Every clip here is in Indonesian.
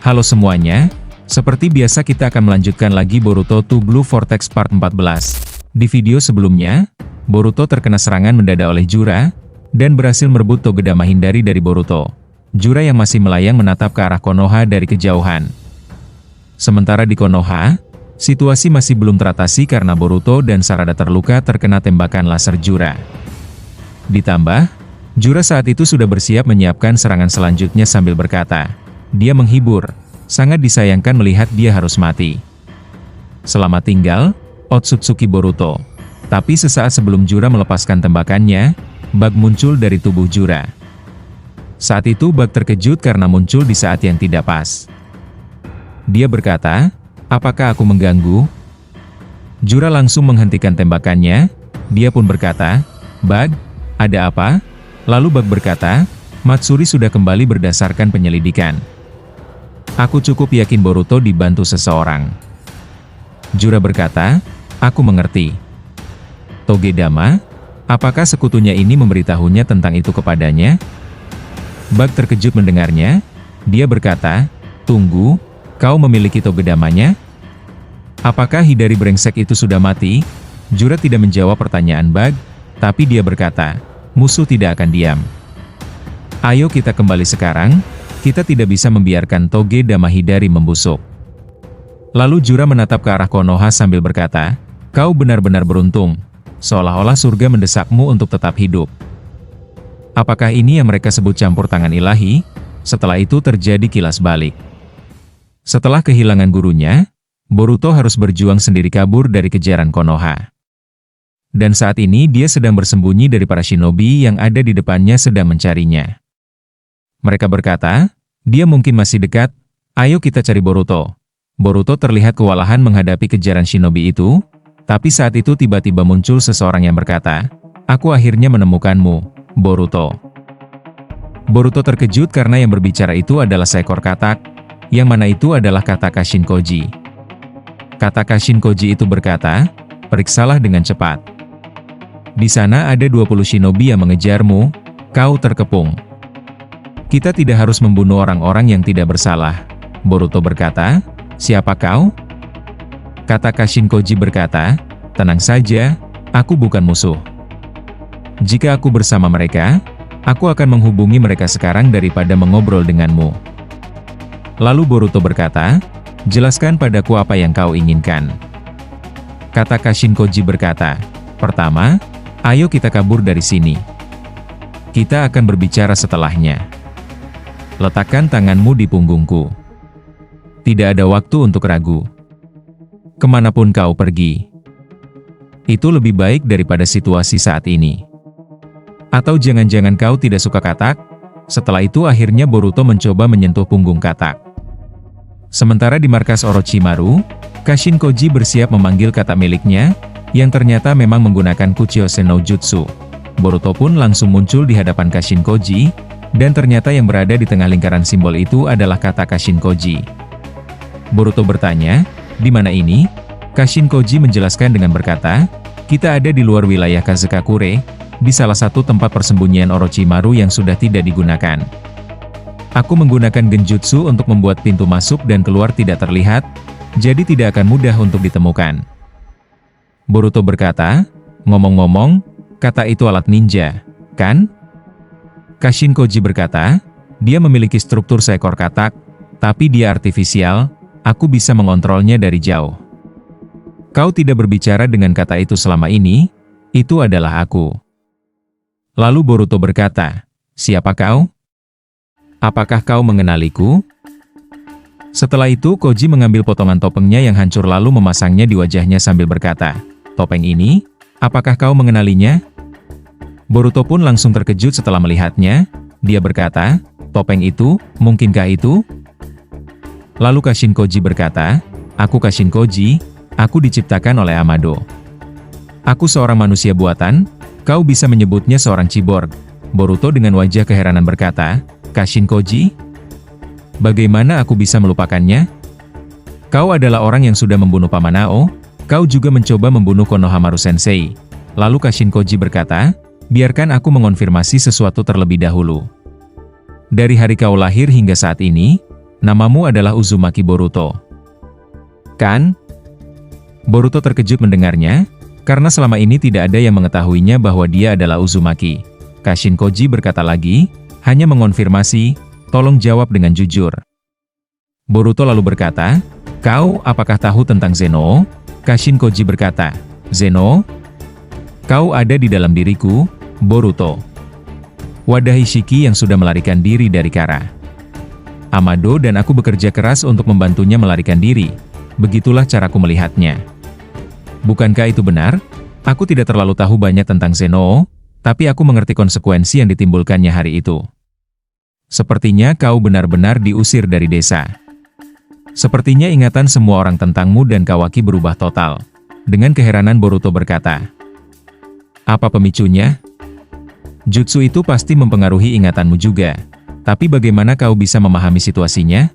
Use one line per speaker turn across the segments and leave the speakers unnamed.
Halo semuanya, seperti biasa kita akan melanjutkan lagi Boruto to Blue Vortex Part 14. Di video sebelumnya, Boruto terkena serangan mendadak oleh Jura, dan berhasil merebut Togedama Hindari dari Boruto. Jura yang masih melayang menatap ke arah Konoha dari kejauhan. Sementara di Konoha, situasi masih belum teratasi karena Boruto dan Sarada terluka terkena tembakan laser Jura. Ditambah, Jura saat itu sudah bersiap menyiapkan serangan selanjutnya sambil berkata, dia menghibur, sangat disayangkan melihat dia harus mati. Selamat tinggal, Otsutsuki Boruto. Tapi sesaat sebelum Jura melepaskan tembakannya, bug muncul dari tubuh Jura. Saat itu bug terkejut karena muncul di saat yang tidak pas. Dia berkata, apakah aku mengganggu? Jura langsung menghentikan tembakannya, dia pun berkata, bug, ada apa? Lalu bug berkata, Matsuri sudah kembali berdasarkan penyelidikan. Aku cukup yakin Boruto dibantu seseorang. Jura berkata, aku mengerti. Togedama, apakah sekutunya ini memberitahunya tentang itu kepadanya? Bug terkejut mendengarnya, dia berkata, tunggu, kau memiliki Togedamanya? Apakah Hidari brengsek itu sudah mati? Jura tidak menjawab pertanyaan Bug, tapi dia berkata, musuh tidak akan diam. Ayo kita kembali sekarang. Kita tidak bisa membiarkan Togedama Hidari membusuk. Lalu Jura menatap ke arah Konoha sambil berkata, kau benar-benar beruntung, seolah-olah surga mendesakmu untuk tetap hidup. Apakah ini yang mereka sebut campur tangan ilahi? Setelah itu terjadi kilas balik. Setelah kehilangan gurunya, Boruto harus berjuang sendiri kabur dari kejaran Konoha. Dan saat ini dia sedang bersembunyi dari para shinobi yang ada di depannya sedang mencarinya. Mereka berkata, dia mungkin masih dekat, ayo kita cari Boruto. Boruto terlihat kewalahan menghadapi kejaran shinobi itu, tapi saat itu tiba-tiba muncul seseorang yang berkata, aku akhirnya menemukanmu, Boruto. Boruto terkejut karena yang berbicara itu adalah seekor katak, yang mana itu adalah Kataka Shinkoji. Kataka Shinkoji itu berkata, periksalah dengan cepat. Di sana ada 20 shinobi yang mengejarmu, kau terkepung. Kita tidak harus membunuh orang-orang yang tidak bersalah. Boruto berkata, siapa kau? Kataka Shinkoji berkata, tenang saja, aku bukan musuh. Jika aku bersama mereka, aku akan menghubungi mereka sekarang daripada mengobrol denganmu. Lalu Boruto berkata, jelaskan padaku apa yang kau inginkan. Kataka Shinkoji berkata, pertama, ayo kita kabur dari sini. Kita akan berbicara setelahnya. Letakkan tanganmu di punggungku. Tidak ada waktu untuk ragu. Kemanapun kau pergi, itu lebih baik daripada situasi saat ini. Atau jangan-jangan kau tidak suka katak? Setelah itu akhirnya Boruto mencoba menyentuh punggung katak. Sementara di markas Orochimaru, Kashinkoji bersiap memanggil katak miliknya, yang ternyata memang menggunakan Kuchiyose no Jutsu. Boruto pun langsung muncul di hadapan Kashinkoji, dan ternyata yang berada di tengah lingkaran simbol itu adalah Kataka Shinkoji. Boruto bertanya, di mana ini? Kashinkoji menjelaskan dengan berkata, kita ada di luar wilayah Kazekakure, di salah satu tempat persembunyian Orochimaru yang sudah tidak digunakan. Aku menggunakan genjutsu untuk membuat pintu masuk dan keluar tidak terlihat, jadi tidak akan mudah untuk ditemukan. Boruto berkata, ngomong-ngomong, kata itu alat ninja, kan? Kashinkoji berkata, dia memiliki struktur seekor katak, tapi dia artifisial, aku bisa mengontrolnya dari jauh. Kau tidak berbicara dengan kata itu selama ini, itu adalah aku. Lalu Boruto berkata, siapa kau? Apakah kau mengenaliku? Setelah itu Koji mengambil potongan topengnya yang hancur lalu memasangnya di wajahnya sambil berkata, topeng ini, apakah kau mengenalinya? Boruto pun langsung terkejut setelah melihatnya, dia berkata, topeng itu, mungkinkah itu? Lalu Kashinkoji berkata, aku Kashinkoji, aku diciptakan oleh Amado. Aku seorang manusia buatan, kau bisa menyebutnya seorang cyborg. Boruto dengan wajah keheranan berkata, Kashinkoji? Bagaimana aku bisa melupakannya? Kau adalah orang yang sudah membunuh Paman Ao, kau juga mencoba membunuh Konohamaru Sensei. Lalu Kashinkoji berkata, biarkan aku mengonfirmasi sesuatu terlebih dahulu. Dari hari kau lahir hingga saat ini, Namamu adalah Uzumaki Boruto, kan? Boruto terkejut mendengarnya, karena selama ini tidak ada yang mengetahuinya bahwa dia adalah Uzumaki. Kashin Koji berkata lagi, hanya mengonfirmasi, tolong jawab dengan jujur. Boruto lalu berkata, kau apakah tahu tentang Zeno? Kashin Koji berkata, Zeno? Kau ada di dalam diriku, Boruto. Wadah Ishiki yang sudah melarikan diri dari Kara. Amado dan aku bekerja keras untuk membantunya melarikan diri. Begitulah caraku melihatnya. Bukankah itu benar? Aku tidak terlalu tahu banyak tentang Zeno, tapi aku mengerti konsekuensi yang ditimbulkannya hari itu. Sepertinya kau benar-benar diusir dari desa. Sepertinya ingatan semua orang tentangmu dan Kawaki berubah total. Dengan keheranan Boruto berkata, apa pemicunya? Jutsu itu pasti mempengaruhi ingatanmu juga. Tapi bagaimana kau bisa memahami situasinya?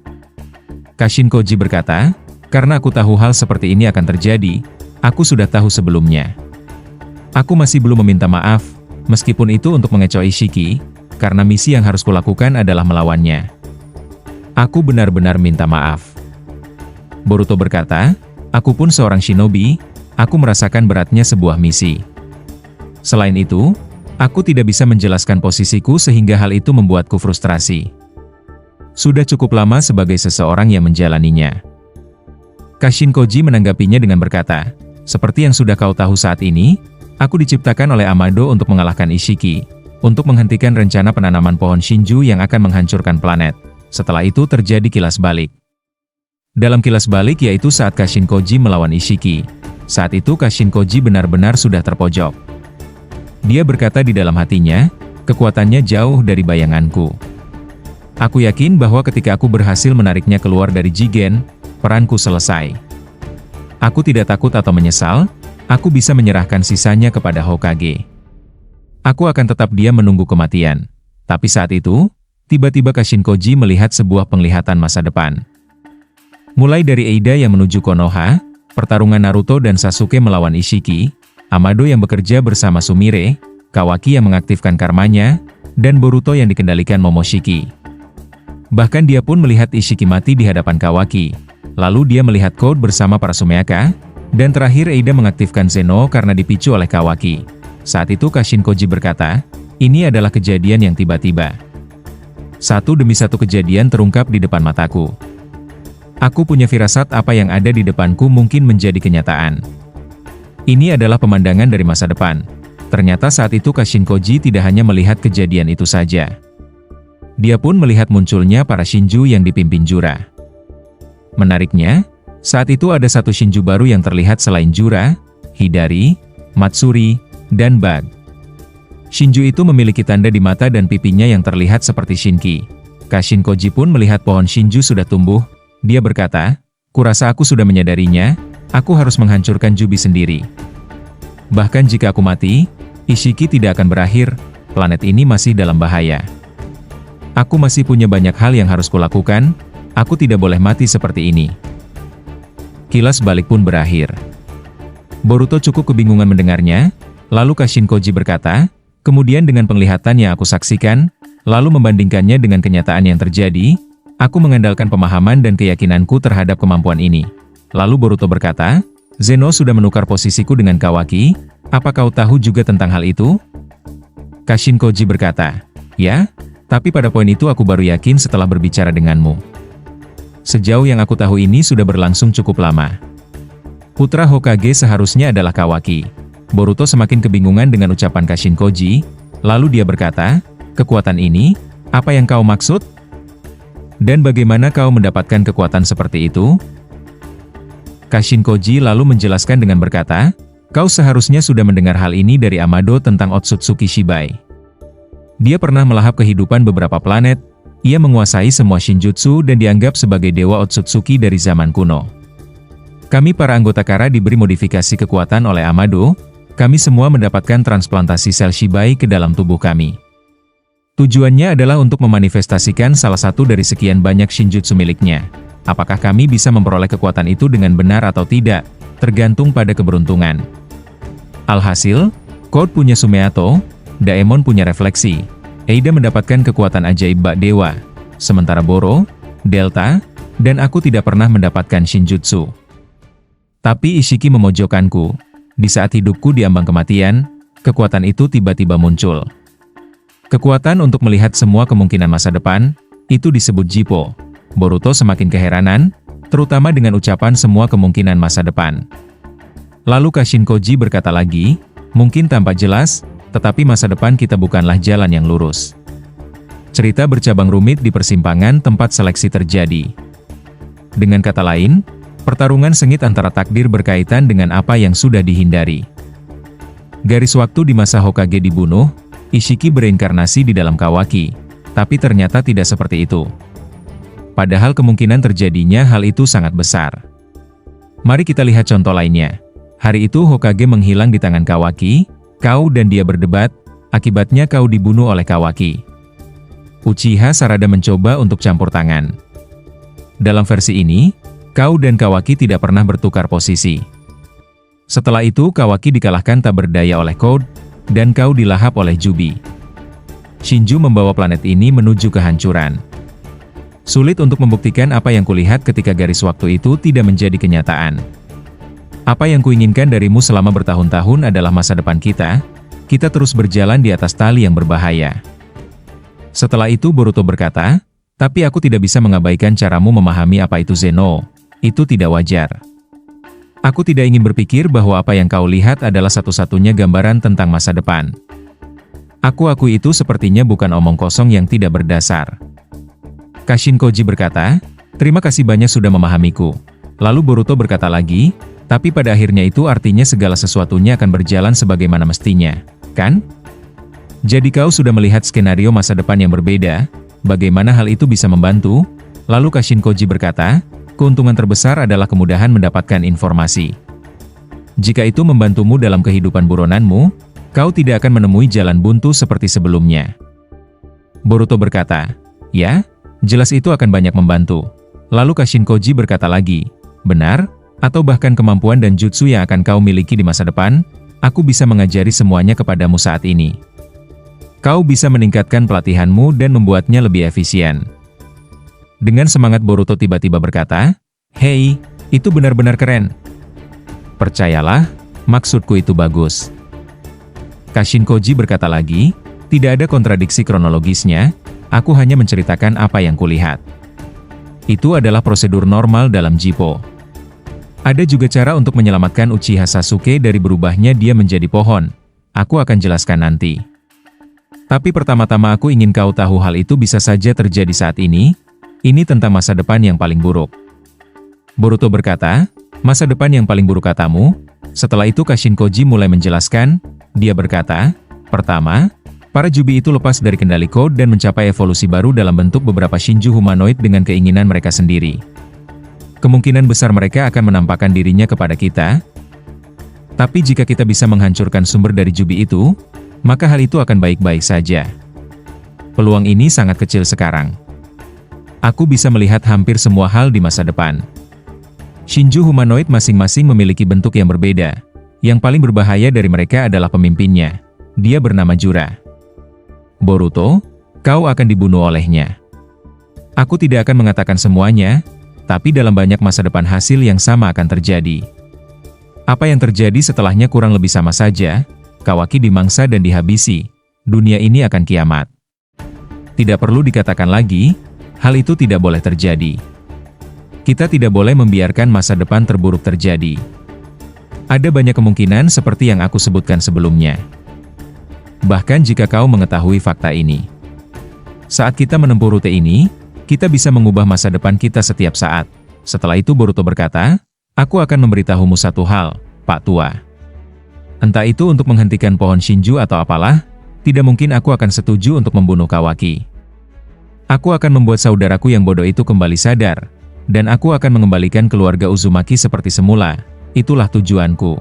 Kashin Koji berkata, karena aku tahu hal seperti ini akan terjadi, aku sudah tahu sebelumnya. Aku masih belum meminta maaf, meskipun itu untuk mengecoh Ishiki, karena misi yang harus kulakukan adalah melawannya. Aku benar-benar minta maaf. Boruto berkata, aku pun seorang shinobi, aku merasakan beratnya sebuah misi. Selain itu, aku tidak bisa menjelaskan posisiku sehingga hal itu membuatku frustrasi. Sudah cukup lama sebagai seseorang yang menjalaninya. Kashin Koji menanggapinya dengan berkata, seperti yang sudah kau tahu saat ini, aku diciptakan oleh Amado untuk mengalahkan Ishiki, untuk menghentikan rencana penanaman pohon Shinju yang akan menghancurkan planet. Setelah itu terjadi kilas balik. Dalam kilas balik yaitu saat Kashin Koji melawan Ishiki. Saat itu Kashin Koji benar-benar sudah terpojok. Dia berkata di dalam hatinya, kekuatannya jauh dari bayanganku. Aku yakin bahwa ketika aku berhasil menariknya keluar dari Jigen, peranku selesai. Aku tidak takut atau menyesal, aku bisa menyerahkan sisanya kepada Hokage. Aku akan tetap diam menunggu kematian. Tapi saat itu, tiba-tiba Kashin Koji melihat sebuah penglihatan masa depan. Mulai dari Eida yang menuju Konoha, pertarungan Naruto dan Sasuke melawan Ishiki, Amado yang bekerja bersama Sumire, Kawaki yang mengaktifkan karmanya, dan Boruto yang dikendalikan Momoshiki. Bahkan dia pun melihat Ishiki mati di hadapan Kawaki. Lalu dia melihat Code bersama para Sumeaka, dan terakhir Eida mengaktifkan Zeno karena dipicu oleh Kawaki. Saat itu Kashin Koji berkata, ini adalah kejadian yang tiba-tiba. Satu demi satu kejadian terungkap di depan mataku. Aku punya firasat apa yang ada di depanku mungkin menjadi kenyataan. Ini adalah pemandangan dari masa depan. Ternyata saat itu Kashin Koji tidak hanya melihat kejadian itu saja. Dia pun melihat munculnya para Shinju yang dipimpin Jura. Menariknya, saat itu ada satu Shinju baru yang terlihat selain Jura, Hidari, Matsuri, dan Bug. Shinju itu memiliki tanda di mata dan pipinya yang terlihat seperti Shinki. Kashin Koji pun melihat pohon Shinju sudah tumbuh. Dia berkata, kurasa aku sudah menyadarinya, aku harus menghancurkan Jubi sendiri. Bahkan jika aku mati, Ishiki tidak akan berakhir, planet ini masih dalam bahaya. Aku masih punya banyak hal yang harus kulakukan, aku tidak boleh mati seperti ini. Kilas balik pun berakhir. Boruto cukup kebingungan mendengarnya, lalu Kashin Koji berkata, kemudian dengan penglihatan yang aku saksikan, lalu membandingkannya dengan kenyataan yang terjadi, aku mengandalkan pemahaman dan keyakinanku terhadap kemampuan ini. Lalu Boruto berkata, Zeno sudah menukar posisiku dengan Kawaki, apa kau tahu juga tentang hal itu? Kashin Koji berkata, ya, tapi pada poin itu aku baru yakin setelah berbicara denganmu. Sejauh yang aku tahu ini sudah berlangsung cukup lama. Putra Hokage seharusnya adalah Kawaki. Boruto semakin kebingungan dengan ucapan Kashin Koji, lalu dia berkata, kekuatan ini, apa yang kau maksud? Dan bagaimana kau mendapatkan kekuatan seperti itu? Kashin Koji lalu menjelaskan dengan berkata, kau seharusnya sudah mendengar hal ini dari Amado tentang Otsutsuki Shibai. Dia pernah melahap kehidupan beberapa planet, ia menguasai semua Shinjutsu dan dianggap sebagai dewa Otsutsuki dari zaman kuno. Kami para anggota Kara diberi modifikasi kekuatan oleh Amado, kami semua mendapatkan transplantasi sel Shibai ke dalam tubuh kami. Tujuannya adalah untuk memanifestasikan salah satu dari sekian banyak Shinjutsu miliknya. Apakah kami bisa memperoleh kekuatan itu dengan benar atau tidak, tergantung pada keberuntungan. Alhasil, Code punya Sumeato, Daemon punya refleksi, Eida mendapatkan kekuatan ajaib bak dewa, sementara Boro, delta, dan aku tidak pernah mendapatkan Shinjutsu. Tapi Ishiki memojokkanku. Di saat hidupku diambang kematian, kekuatan itu tiba-tiba muncul. Kekuatan untuk melihat semua kemungkinan masa depan, itu disebut Jippo. Boruto semakin keheranan, terutama dengan ucapan semua kemungkinan masa depan. Lalu Kashinkoji berkata lagi, mungkin tampak jelas, tetapi masa depan kita bukanlah jalan yang lurus. Cerita bercabang rumit di persimpangan tempat seleksi terjadi. Dengan kata lain, pertarungan sengit antara takdir berkaitan dengan apa yang sudah dihindari. Garis waktu di masa Hokage dibunuh, Ishiki bereinkarnasi di dalam Kawaki, tapi ternyata tidak seperti itu. Padahal kemungkinan terjadinya hal itu sangat besar. Mari kita lihat contoh lainnya. Hari itu Hokage menghilang di tangan Kawaki, kau dan dia berdebat, akibatnya kau dibunuh oleh Kawaki. Uchiha Sarada mencoba untuk campur tangan. Dalam versi ini, kau dan Kawaki tidak pernah bertukar posisi. Setelah itu Kawaki dikalahkan tak berdaya oleh Code, dan kau dilahap oleh Jubi. Shinju membawa planet ini menuju kehancuran. Sulit untuk membuktikan apa yang kulihat ketika garis waktu itu tidak menjadi kenyataan. Apa yang kuinginkan darimu selama bertahun-tahun adalah masa depan kita terus berjalan di atas tali yang berbahaya. Setelah itu Boruto berkata, tapi aku tidak bisa mengabaikan caramu memahami apa itu Zeno. Itu tidak wajar. Aku tidak ingin berpikir bahwa apa yang kau lihat adalah satu-satunya gambaran tentang masa depan. Aku akui itu sepertinya bukan omong kosong yang tidak berdasar. Kashinkoji berkata, terima kasih banyak sudah memahamiku. Lalu Boruto berkata lagi, tapi pada akhirnya itu artinya segala sesuatunya akan berjalan sebagaimana mestinya, kan? Jadi kau sudah melihat skenario masa depan yang berbeda, bagaimana hal itu bisa membantu? Lalu Kashinkoji berkata, keuntungan terbesar adalah kemudahan mendapatkan informasi. Jika itu membantumu dalam kehidupan buronanmu, kau tidak akan menemui jalan buntu seperti sebelumnya. Boruto berkata, ya, jelas itu akan banyak membantu. Lalu Kashinkoji berkata lagi, benar, atau bahkan kemampuan dan jutsu yang akan kau miliki di masa depan, aku bisa mengajari semuanya kepadamu saat ini. Kau bisa meningkatkan pelatihanmu dan membuatnya lebih efisien. Dengan semangat Boruto tiba-tiba berkata, hei, itu benar-benar keren. Percayalah, maksudku itu bagus. Kashinkoji berkata lagi, tidak ada kontradiksi kronologisnya, aku hanya menceritakan apa yang kulihat. Itu adalah prosedur normal dalam Jippo. Ada juga cara untuk menyelamatkan Uchiha Sasuke dari berubahnya dia menjadi pohon. Aku akan jelaskan nanti. Tapi pertama-tama aku ingin kau tahu hal itu bisa saja terjadi saat ini. Ini tentang masa depan yang paling buruk. Boruto berkata, masa depan yang paling buruk katamu? Setelah itu Kashinkoji mulai menjelaskan, dia berkata, pertama, para Jubi itu lepas dari kendali Code dan mencapai evolusi baru dalam bentuk beberapa Shinju humanoid dengan keinginan mereka sendiri. Kemungkinan besar mereka akan menampakkan dirinya kepada kita. Tapi jika kita bisa menghancurkan sumber dari Jubi itu, maka hal itu akan baik-baik saja. Peluang ini sangat kecil sekarang. Aku bisa melihat hampir semua hal di masa depan. Shinju humanoid masing-masing memiliki bentuk yang berbeda. Yang paling berbahaya dari mereka adalah pemimpinnya. Dia bernama Jura. Boruto, kau akan dibunuh olehnya. Aku tidak akan mengatakan semuanya, tapi dalam banyak masa depan hasil yang sama akan terjadi. Apa yang terjadi setelahnya kurang lebih sama saja, Kawaki dimangsa dan dihabisi. Dunia ini akan kiamat. Tidak perlu dikatakan lagi, hal itu tidak boleh terjadi. Kita tidak boleh membiarkan masa depan terburuk terjadi. Ada banyak kemungkinan seperti yang aku sebutkan sebelumnya. Bahkan jika kau mengetahui fakta ini. Saat kita menempuh rute ini, kita bisa mengubah masa depan kita setiap saat. Setelah itu Boruto berkata, aku akan memberitahumu satu hal, Pak Tua. Entah itu untuk menghentikan pohon Shinju atau apalah, tidak mungkin aku akan setuju untuk membunuh Kawaki. Aku akan membuat saudaraku yang bodoh itu kembali sadar, dan aku akan mengembalikan keluarga Uzumaki seperti semula. Itulah tujuanku.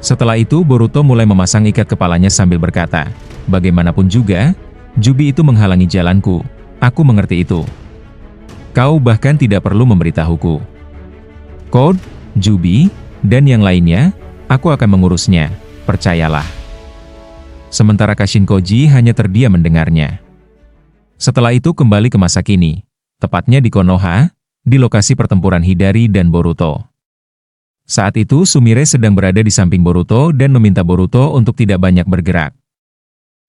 Setelah itu Boruto mulai memasang ikat kepalanya sambil berkata, bagaimanapun juga, Jubi itu menghalangi jalanku. Aku mengerti itu. Kau bahkan tidak perlu memberitahuku. Code, Jubi, dan yang lainnya, aku akan mengurusnya, percayalah. Sementara Kashinkoji hanya terdiam mendengarnya. Setelah itu kembali ke masa kini. tepatnya di Konoha, di lokasi pertempuran Hidari dan Boruto. Saat itu Sumire sedang berada di samping Boruto dan meminta Boruto untuk tidak banyak bergerak.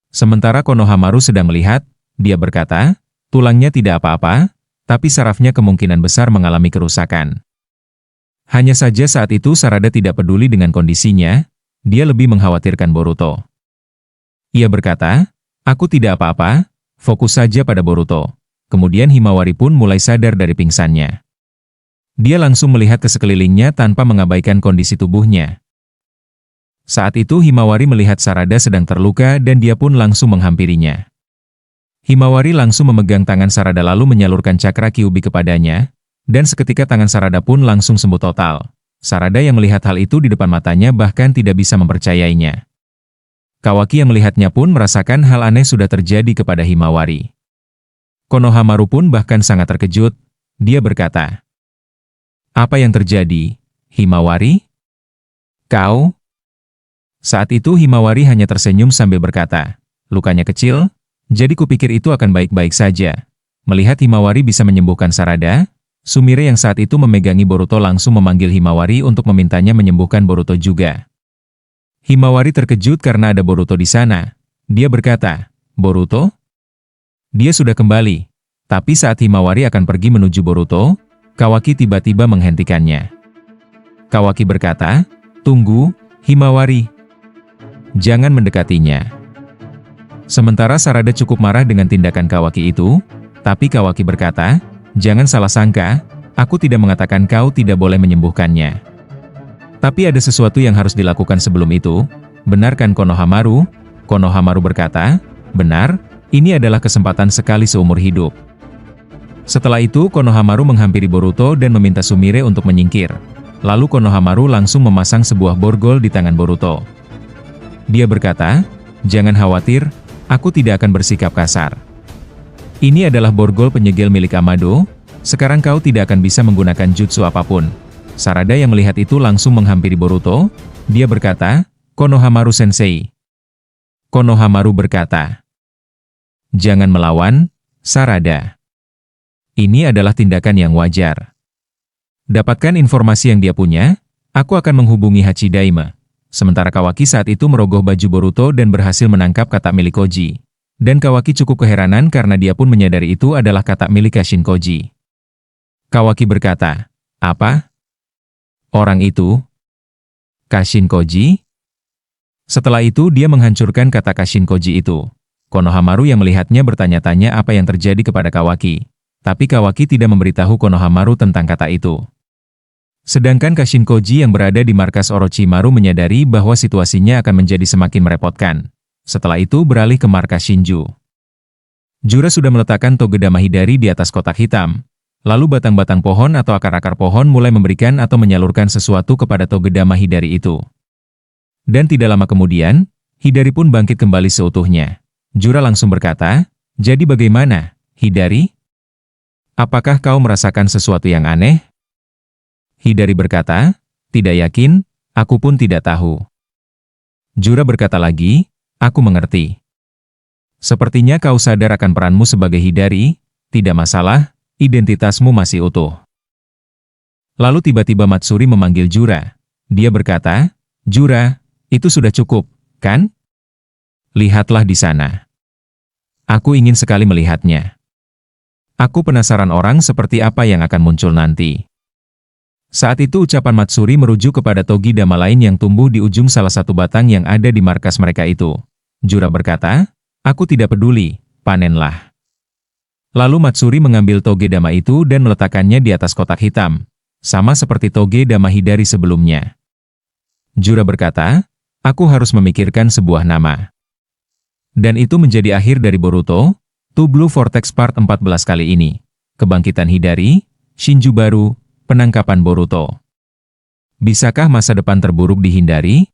Sementara Konohamaru sedang melihat, dia berkata, tulangnya tidak apa-apa, tapi sarafnya kemungkinan besar mengalami kerusakan. Hanya saja saat itu Sarada tidak peduli dengan kondisinya, dia lebih mengkhawatirkan Boruto. Ia berkata, aku tidak apa-apa, fokus saja pada Boruto. Kemudian Himawari pun mulai sadar dari pingsannya. Dia langsung melihat ke sekelilingnya tanpa mengabaikan kondisi tubuhnya. Saat itu Himawari melihat Sarada sedang terluka dan dia pun langsung menghampirinya. Himawari langsung memegang tangan Sarada lalu menyalurkan cakra Kyuubi kepadanya, dan seketika tangan Sarada pun langsung sembuh total. Sarada yang melihat hal itu di depan matanya bahkan tidak bisa mempercayainya. Kawaki yang melihatnya pun merasakan hal aneh sudah terjadi kepada Himawari. Konohamaru pun bahkan sangat terkejut, dia berkata, "Apa yang terjadi, Himawari? Kau?" Saat itu Himawari hanya tersenyum sambil berkata, "Lukanya kecil, jadi kupikir itu akan baik-baik saja." Melihat Himawari bisa menyembuhkan Sarada, Sumire yang saat itu memegangi Boruto langsung memanggil Himawari untuk memintanya menyembuhkan Boruto juga. Himawari terkejut karena ada Boruto di sana. Dia berkata, "Boruto?" Dia sudah kembali. Tapi saat Himawari akan pergi menuju Boruto, Kawaki tiba-tiba menghentikannya. Kawaki berkata, "Tunggu, Himawari. Jangan mendekatinya." Sementara Sarada cukup marah dengan tindakan Kawaki itu, tapi Kawaki berkata, "Jangan salah sangka, aku tidak mengatakan kau tidak boleh menyembuhkannya. Tapi ada sesuatu yang harus dilakukan sebelum itu, benar kan Konohamaru?" Konohamaru berkata, "Benar, ini adalah kesempatan sekali seumur hidup." Setelah itu Konohamaru menghampiri Boruto dan meminta Sumire untuk menyingkir. Lalu Konohamaru langsung memasang sebuah borgol di tangan Boruto. Dia berkata, "Jangan khawatir, aku tidak akan bersikap kasar. Ini adalah borgol penyegel milik Amado, sekarang kau tidak akan bisa menggunakan jutsu apapun." Sarada yang melihat itu langsung menghampiri Boruto, dia berkata, "Konohamaru Sensei." Konohamaru berkata, "Jangan melawan, Sarada. Ini adalah tindakan yang wajar. Dapatkan informasi yang dia punya, aku akan menghubungi Hachidaime." Sementara Kawaki saat itu merogoh baju Boruto dan berhasil menangkap kata milik Koji. Dan Kawaki cukup keheranan karena dia pun menyadari itu adalah kata milik Kashin Koji. Kawaki berkata, "Apa? Orang itu? Kashin Koji?" Setelah itu dia menghancurkan kata Kashin Koji itu. Konohamaru yang melihatnya bertanya-tanya apa yang terjadi kepada Kawaki. Tapi Kawaki tidak memberitahu Konohamaru tentang kata itu. Sedangkan Kashin Koji yang berada di markas Orochimaru menyadari bahwa situasinya akan menjadi semakin merepotkan. Setelah itu beralih ke markas Shinju. Jura sudah meletakkan Togedama Hidari di atas kotak hitam. Lalu batang-batang pohon atau akar-akar pohon mulai memberikan atau menyalurkan sesuatu kepada Togedama Hidari itu. Dan tidak lama kemudian, Hidari pun bangkit kembali seutuhnya. Jura langsung berkata, "Jadi bagaimana, Hidari? Apakah kau merasakan sesuatu yang aneh?" Hidari berkata, "Tidak yakin, aku pun tidak tahu." Jura berkata lagi, "Aku mengerti. Sepertinya kau sadar akan peranmu sebagai Hidari, tidak masalah, identitasmu masih utuh." Lalu tiba-tiba Matsuri memanggil Jura. Dia berkata, "Jura, itu sudah cukup, kan? Lihatlah di sana. Aku ingin sekali melihatnya. Aku penasaran orang seperti apa yang akan muncul nanti." Saat itu ucapan Matsuri merujuk kepada togi dama lain yang tumbuh di ujung salah satu batang yang ada di markas mereka itu. Jura berkata, "Aku tidak peduli, panenlah." Lalu Matsuri mengambil toge dama itu dan meletakkannya di atas kotak hitam, sama seperti toge dama Hidari sebelumnya. Jura berkata, "Aku harus memikirkan sebuah nama." Dan itu menjadi akhir dari Boruto, Two Blue Vortex Part 14 kali ini. Kebangkitan Hidari, Shinju baru, penangkapan Boruto. Bisakah masa depan terburuk dihindari?